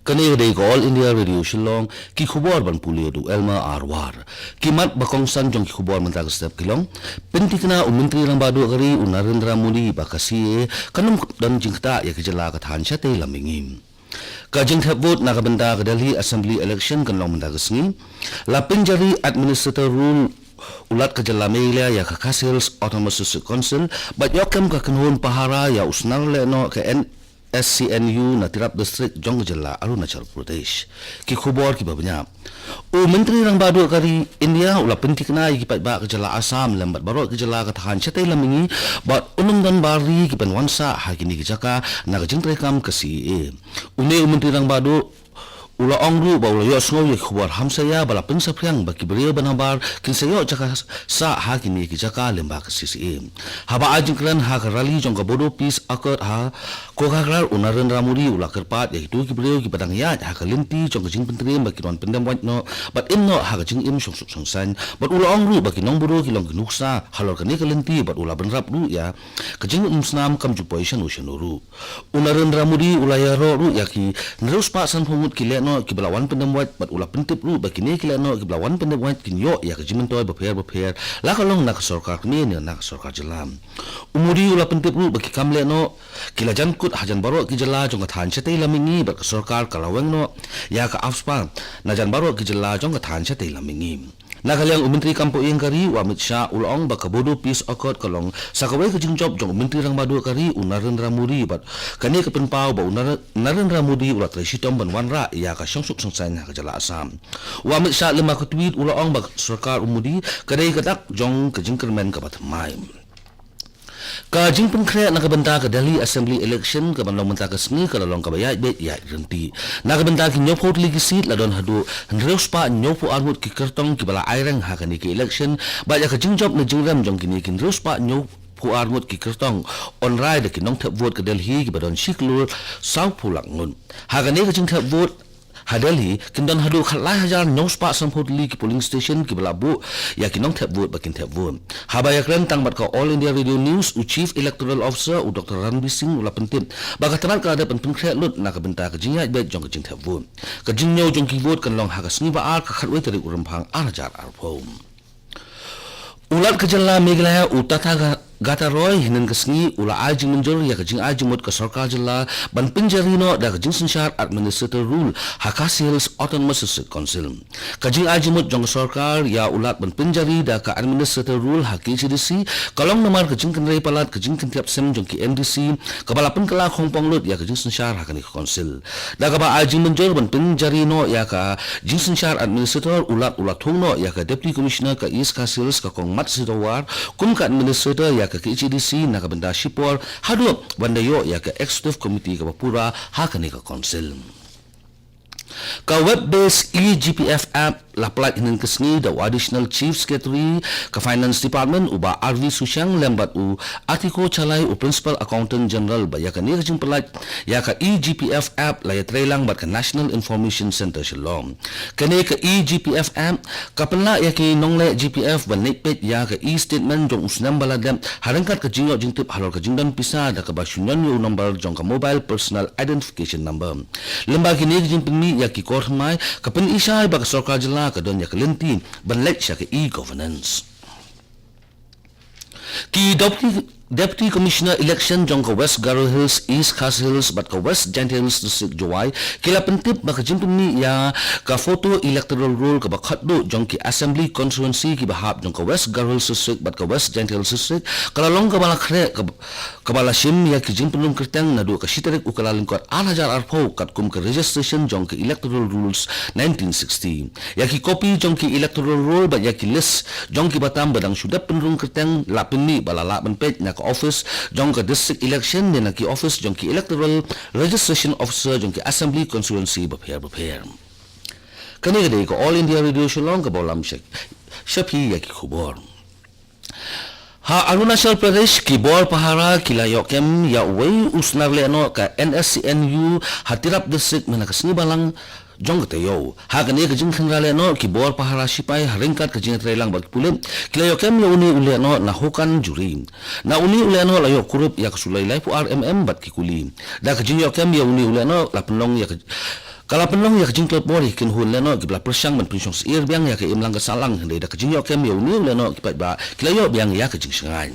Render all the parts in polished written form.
Kani day ko All India Radio Shillong ki khubor ban puli du Elma Arwar kimat bakong san jong ki khubor man tag step kilong pentikna umintri rang badu gari Narendra Modi bakasi kanum dan jingta ya kijala ka than chate lamingim ka jing thabut na ka banda ka Delhi Assembly election kan long mandag sngi la pinjari administrator rule ulat ka jala melia ya ka Kasils Autonomous Council bat yokem ka kanhon pahara ya usnar le no ka SCNU na Tirap District jong jala Arunachal Pradesh ki khubor ki babnya o menteri rang badu kari India ula pentik na ki pat ba ka jala Assam lambat baro ki jala ka than chatai lamingi bat unung dan bari ki penwansa ha kini ki jaka na ka jingtre kam ka CA une menteri rang badu ula ongru ba ula yos ngoy khubor hamsaya bala pensa priang ba ki beriya banabar kin sayo jaka sa ha kini ki jaka lemba ka CCA haba ajing kran ha ka rally jong ka bodo peace accord ha ko ka krar Narendra Modi ula kerpat ya itu ki beriya ki padang ya ha ka limpi jong ka jing pentri ba ki ron pendam wat no but in no ha ka jing im song song san but ula ongru ba ki nong bodo ki long gnuksa halor ka ni ka limpi but ula benrap ru ya ka jing snam kam ju position ushanuru Narendra Modi ula ya ro ya ki nerus pa san phumut ki le no ki belawan pendam wat bat ula pentip ru bakini ki no ki belawan pendam wat kin yo ya ka jimen toy bapher la ka long na ka sarkar ni na ka sarkar jelam umuri ula pentip ru baki kamle no ki la jan kut hajan baro ki jela jong ka than chate lamingi bat ka sarkar kalaweng no ya ka afspa na jan baro ki jela jong ka than chate lamingi Nagalang Menteri Kampo yang kari wa Amit Shah ulong ba kabodo peace accord kalong sakawai ka jingjob jong Menteri rang badu kari Narendra Modi bat kani ka penpau ba Narendra Modi ula tresitom ban wanra ya ka syongsuk songsan ka jala Assam wa Amit Shah lema ka tweet ulong ba sarkar Modi kadai kadak jong ka jingkermen ka batmai ka jing penkre na kabenta ka Delhi Assembly election ka banlong menta ka sngi ka lalong ka bayat bet ya renti na kabenta ki nyopo ligi seat la don hadu nreus pa nyopo armut ki kertong ki bala airang ha ka ni ki election ba ya ka jing job na jingram jong kini kin reus pa nyopo armut ki kertong on ride ki nong thap vote ka Delhi ki badon shiklur sau pulak ngun ha ka ni ka jing thap vote Delhi kindan hadu khalai hajar news pa samput li ki polling station ki balabu ya kinong thap vote bakin thap vote haba ya kren tang bat ka All India Radio News u Chief Electoral Officer u Dr. Ranbir Singh ula pentin baga tanat ka ada penting khre lut na ka benta ka jinga bet jong ka jing thap vote ka jing nyaw jong ki vote kan long ha ka sni ba ar ka khatwe tari uram phang ar hajar ar phom ulat ka jalla Meghalaya u tata Gata Roy hinan kasngi ula ajing menjor ya kajing ajing mot ka sarkar jilla ban pinjari no da kajing sensyar administrator rule Hakasils Autonomous Council kajing ajing mot jong sarkar ya ulat ban pinjari da ka administrator rule HKCDC kalong namar kajing kenrai palat kajing kentiap sem jong ki MDC kabalapan kala khongpong lut ya kajing sensyar hakani council da ka ba ajing menjor ban pinjari no ya ka jing sensyar administrator ulat thong no ya ka deputy commissioner ka East Kasils ka kong mat sidawar kum ka administrator ya ka KCDC na kabanda Shipor hadu bandayo ya ka executive committee ka Papura hakani ka council ka web-based eGPF app laplat hinan kasngi da additional chief secretary ka finance department uba RV Susyang lembat u atiko chalai u principal accountant general ba ya ka ni kajing pelat ya ka eGPF app la ya trailang bat ka National Information Center Shillong kani ka eGPF app kapla ya ki nongle GPF ban nipet ya ka e-statement jong usnam baladam harangkat ka jingyo jingtip halor ka jingdan pisa da ka ba syunyan yo number jong ka mobile personal identification number lemba kini kajing penmi ya ki kormai kapan isay ba ka sarkar jala ka don ya kalenti banlek siya ka e-governance ki Deputy Commissioner Election jong ka West Garo Hills, East Khas Hills, bat ka West Giant Hills District Jowai, kila pentip baka jimpin ni ya ka photo electoral roll ka bakhatdo jong ki Assembly Constituency ki bahap jong ka West Garo Hills District bat ka West Giant Hills District, kalalong ka bala kre ka bala sim ya ki jimpin nung kerteng na do ka sitarik u kalalingkot alhajar arpo kat kum ka registration jong ki electoral rules 1960. Ya ki copy jong ki electoral roll bat ya ki list jong ki batam badang sudah penrung kerteng lapin ni bala laban page na office jong ka district election ni ki office jong ki electoral registration officer jong ki assembly constituency bapher kani gade ko All India Radio Shillong ka bolam shapi ya ki khubor ha Arunachal Pradesh ki bor pahara kila yokem ya wei usnar le no ka NSCNU hatirap district mana kasni balang jong tayo ha kani ka jing khangrale no ki bor pahara sipai haringkat ka jing trailang bat pulen kilayo kem yo uni ule no na hukan juri na uni ule no layo kurup ya kasulay lai pu RMM bat ki kuli da ka jing yo kem yo uni ule no la penlong ya Kalau penlong ya kajing klub bori kin hun leno kibla persang man pinsong seir biang ya ke imlang kesalang hende da kajing yok kem yo ni leno kipat ba kila yo biang ya kajing sengai.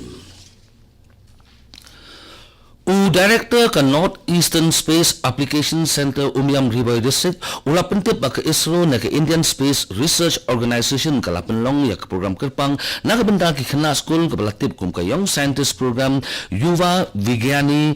Director ke North Eastern Space Application Center Umiam River District ula pentip ba ke ISRO na ke Indian Space Research Organization kala penlong ya ke program kerpang na ke benda ki kena school ke belatip kum ke young scientist program Yuva Vigyani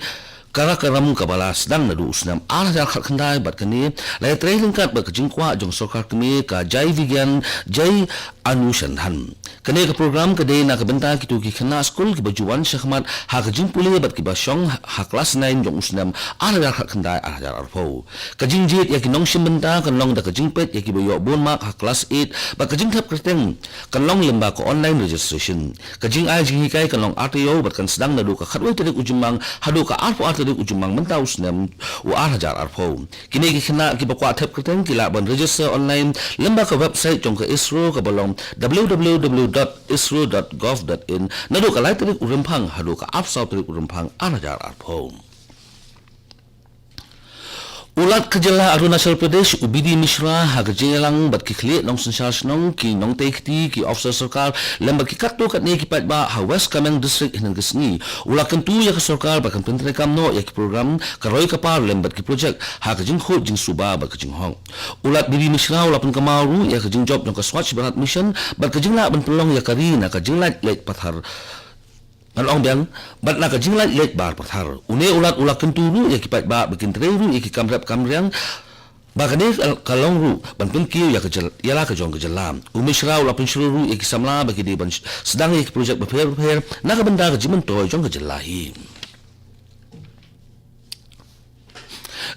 Karakaram kabala sedang nadu usnam arah jar khandai bat kini lai training kat ba kejingkwa jong sokar kemi ka jai vigyan jai anusandhan kene ke program ke dei na ke benta kitu ki khana school ki bajuan shahmat ha kejing puli bat ki basong ha class 9 jong usnam arah jar khandai arah jar arpo kejing jit ya ki nong sim benta kan long da kejing pet ya ki boyo bon mak ha class 8 ba kejing thap kerteng kan long lemba ko online registration kejing ai jing kai kan long RTO bat kan sedang nadu ka khatwai terik ujumang hadu ka arpo dari ujung mang mentau senam wa hajar arpo kini ki khana ki bakwa thap kerteng ki la ban register online lemba ka website jong ka ISRO ka bolong www.isro.gov.in nadu ka lai terik urempang hadu ka apsau terik urempang hajar arpo. Ulat kejala Arunachal Pradesh Ubidi Mishra hagajelang bat kikli nong sensar nong ki nong tekti ki officer sarkar lemba ki katto kat ne ki pat ba ha West Kameng district hinan gesni ulat kentu ya ka sarkar ba kan pentre kamno ya ki program karoi ka par lembat ki project hagajing khot jing suba ba kajing hong ulat Bibi Mishra ulat pun kamaru ya kajing job nong ka Swachh Bharat mission ba kajing la ban pelong ya kari na kajing lait pathar Nalong biang bat na kajing lait bar pathar une ulat kenturu ya kipat ba bikin treru ya ki kamrap kamriang ba kane kalong ru ban pun kiu ya kejel yala ka jong kejelam umishra ulat pun shuru ya ki samla bagi di ban sedang ya ki project berper na ka benda ka jimen to jong kejelahi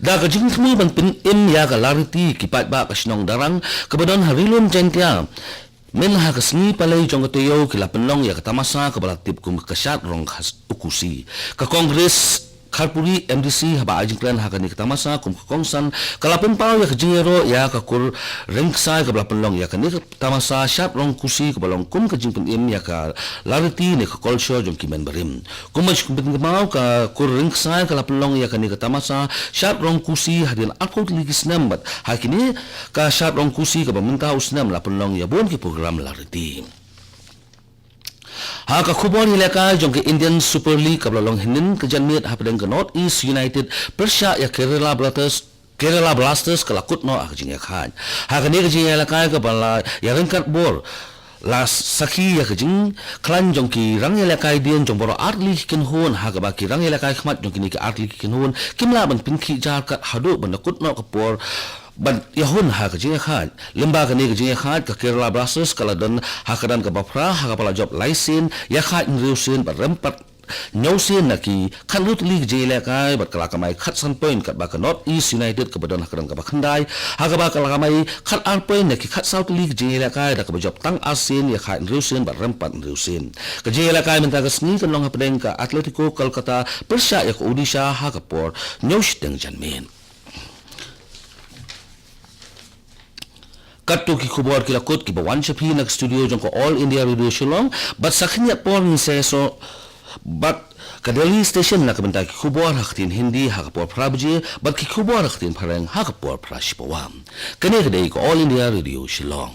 da ka jing thmu ban pin im ya ka lariti kipat ba ka snong darang kebadan harilun jentia Menha kesni palai jong ketoyo kila penong ya ketamasa kebala tip kum kesat rong khas ukusi ke kongres Kharpuri MDC haba ajing plan hakani ketamasa kum kongsan kalapen pau ya kejingero ya kakur rengsai kebala penong ya kani ketamasa syap rong kusi kebalong kum kejing penim ya ka lariti ne ke kolsho jong kimen berim kum maj kum mau ka kur rengsai kala penong ya kani ketamasa syap rong kusi hadian akut ligis nambat hakini ka syap rong kusi ke pemerintah usnam la penong ya bon ki program lariti ha ka khubor ilaka jong ke Indian Super League ka long hinin ke janmit ha pedeng ke North East United Persha ya Kerala Blasters kala kutno akjing ya khan ha ka ne ke jing ilaka ka bala ya rengkat bor las sakhi ya kejing klan jong ki rang ilaka dien jong boro arli kin hon ha ka ba ki rang ilaka khmat jong ki ni ki arli kin hon kimla ban pin ki jar kat hadu ban kutno ka por ban yahun ha ka jinga khat lemba ka ne ka jinga khat ka Kerala Blasters kala dan ha ka dan ka bapra ha ka pala job license ya khat inreusin ba rempat nyausin naki khanut lig jela kai bat kala kamai khat san point kat ba ka North East United ka badan ha ka dan ka ba khandai ha ka ba kala kamai khat ar point naki khat South League jela kai da ka ba job tang asin ya khat inreusin ba rempat inreusin ka jela kai menta ka sni kan long ha pedeng ka Atletico Kolkata Persha ya ka Odisha ha ka por nyaus teng janmen Katu ki khubor kila kot ki bawan chapi nak studio jong ko All India Radio Shillong but sakhnya porn se so but ka Delhi station nak benta ki khubor haktin Hindi ha ka por prabji but ki khubor haktin pharang ha ka por prashpawam kane kadai ko All India Radio Shillong